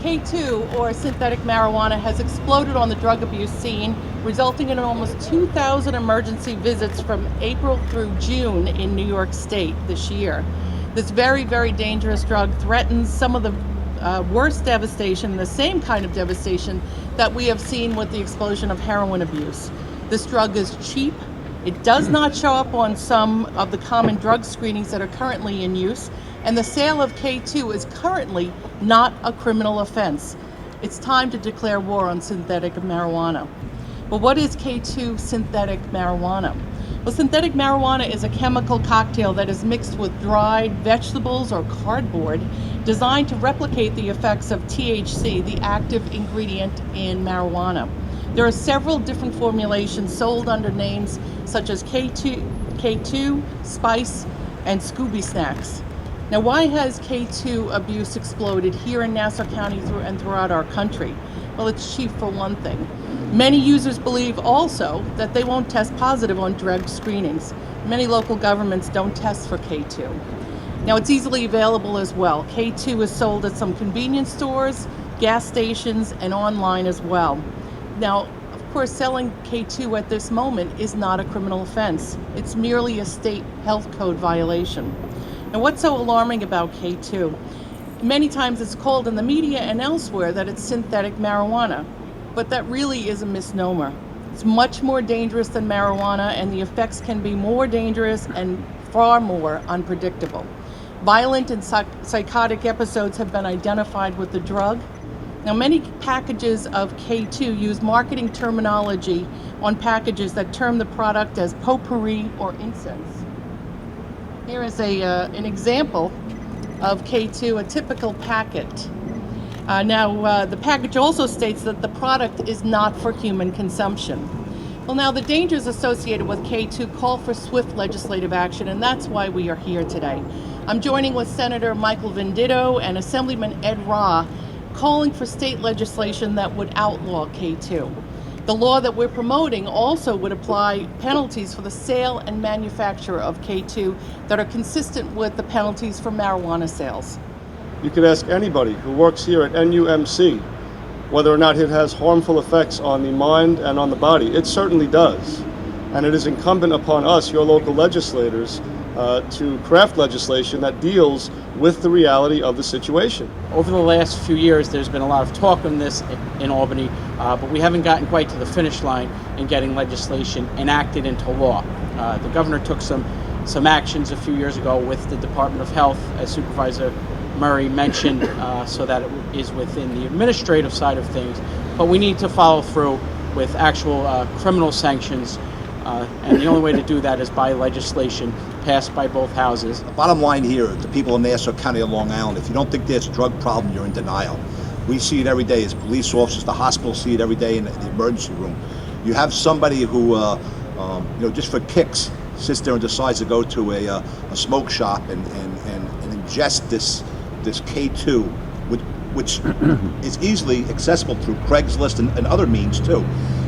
K-2, or synthetic marijuana, has exploded on the drug abuse scene, resulting in almost 2,000 emergency visits from April through June in New York State this year. This very, very dangerous drug threatens some of the worst devastation, the same kind of devastation that we have seen with the explosion of heroin abuse. This drug is cheap. It does not show up on some of the common drug screenings that are currently in use, and the sale of K-2 is currently not a criminal offense. It's time to declare war on synthetic marijuana. Well, what is K-2 synthetic marijuana? Well, synthetic marijuana is a chemical cocktail that is mixed with dried vegetables or cardboard designed to replicate the effects of THC, the active ingredient in marijuana. There are several different formulations sold under names such as K2, Spice, and Scooby Snacks. Now, why has K2 abuse exploded here in Nassau County and throughout our country? Well, it's cheap for one thing. Many users believe also that they won't test positive on drug screenings. Many local governments don't test for K2. Now, it's easily available as well. K2 is sold at some convenience stores, gas stations, and online as well. Now, of course, selling K2 at this moment is not a criminal offense. It's merely a state health code violation. Now, what's so alarming about K2? Many times it's called in the media and elsewhere that it's synthetic marijuana, but that really is a misnomer. It's much more dangerous than marijuana, and the effects can be more dangerous and far more unpredictable. Violent and psychotic episodes have been identified with the drug. Now, many packages of K2 use marketing terminology on packages that term the product as potpourri or incense. Here is an example of K2, a typical packet. The package also states that the product is not for human consumption. Well, now, the dangers associated with K2 call for swift legislative action, and that's why we are here today. I'm joining with Senator Michael Venditto and Assemblyman Ed Rah, calling for state legislation that would outlaw K2. The law that we're promoting also would apply penalties for the sale and manufacture of K2 that are consistent with the penalties for marijuana sales. You could ask anybody who works here at NUMC whether or not it has harmful effects on the mind and on the body. It certainly does. And it is incumbent upon us, your local legislators, to craft legislation that deals with the reality of the situation. Over the last few years, there's been a lot of talk on this in Albany, but we haven't gotten quite to the finish line in getting legislation enacted into law. The governor took some actions a few years ago with the Department of Health, as Supervisor Murray mentioned, so that it is within the administrative side of things, but we need to follow through with actual criminal sanctions, and the only way to do that is by legislation passed by both houses. The bottom line here, the people in Nassau County and Long Island, if you don't think there's a drug problem, you're in denial. We see it every day as police officers, the hospitals see it every day in the emergency room. You have somebody who, just for kicks, sits there and decides to go to a smoke shop and ingest this K2, which is easily accessible through Craigslist and other means too.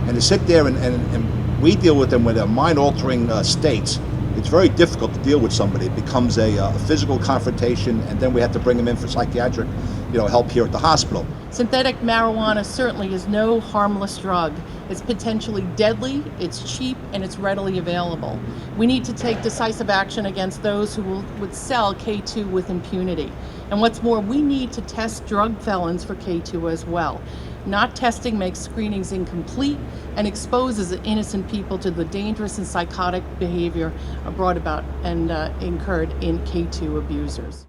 And to sit there and we deal with them with a mind-altering states. It's very difficult to deal with somebody. It becomes a physical confrontation, and then we have to bring them in for psychiatric help here at the hospital. Synthetic marijuana certainly is no harmless drug. It's potentially deadly, it's cheap, and it's readily available. We need to take decisive action against those who would sell K2 with impunity. And what's more, we need to test drug felons for K2 as well. Not testing makes screenings incomplete and exposes innocent people to the dangerous and psychotic behavior brought about and incurred in K2 abusers.